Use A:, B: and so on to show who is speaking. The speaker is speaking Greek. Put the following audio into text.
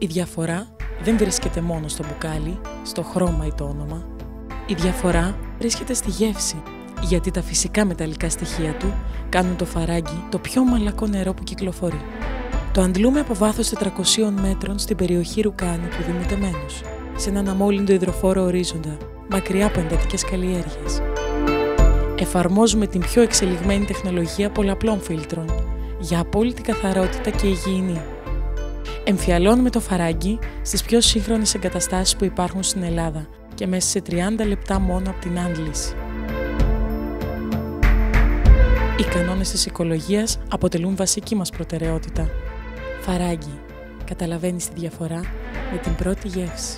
A: Η διαφορά δεν βρίσκεται μόνο στο μπουκάλι, στο χρώμα ή το όνομα. Η διαφορά βρίσκεται στη γεύση, γιατί τα φυσικά μεταλλικά στοιχεία του κάνουν το φαράγγι το πιο μαλακό νερό που κυκλοφορεί. Το αντλούμε από βάθος 400 μέτρων στην περιοχή Ρουκάνη του Δήμου Τεμένους, σε έναν αμόλυντο υδροφόρο ορίζοντα, μακριά από εντατικές καλλιέργειες. Εφαρμόζουμε την πιο εξελιγμένη τεχνολογία πολλαπλών φίλτρων, για απόλυτη καθαρότητα και υγιεινή. Εμφιαλώνουμε το φαράγγι στις πιο σύγχρονες εγκαταστάσεις που υπάρχουν στην Ελλάδα και μέσα σε 30 λεπτά μόνο από την άντληση. Οι κανόνες της οικολογίας αποτελούν βασική μας προτεραιότητα. Φαράγγι. Καταλαβαίνεις τη διαφορά με την πρώτη γεύση.